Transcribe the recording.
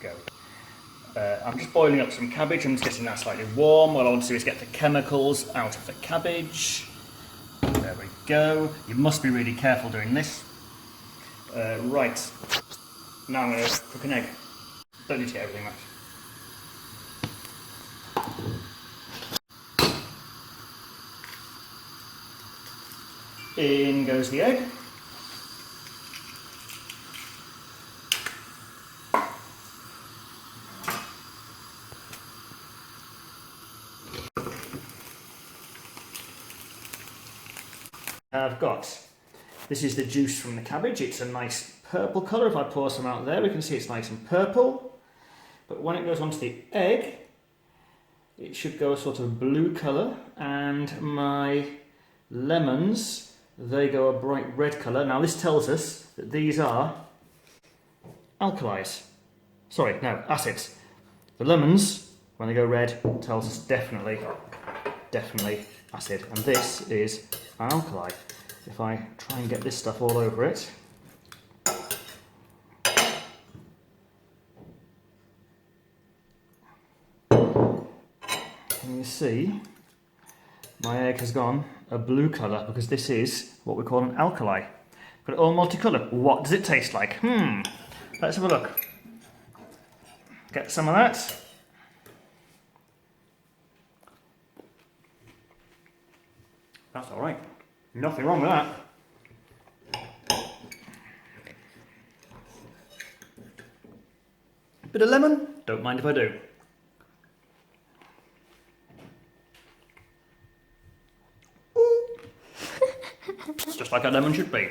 Go. I'm just boiling up some cabbage. I'm just getting that slightly warm. What I want to do is get the chemicals out of the cabbage. There we go. You must be really careful doing this. Right. Now I'm going to cook an egg. Don't need to get everything out. In goes the egg. This is the juice from the cabbage. It's a nice purple colour. If I pour some out there, we can see it's nice and purple. But when it goes onto the egg, it should go a sort of blue colour. And my lemons, they go a bright red colour. Now this tells us that these are alkalis. Sorry, no, acids. The lemons, when they go red, tells us definitely acid. And this is an alkali. If I try and get this stuff all over it. Can you see? My egg has gone a blue colour because this is what we call an alkali. Got it all multicolored. What does it taste like? Let's have a look. Get some of that. That's alright. Nothing wrong with that. Bit of lemon? Don't mind if I do. It's just like a lemon should be.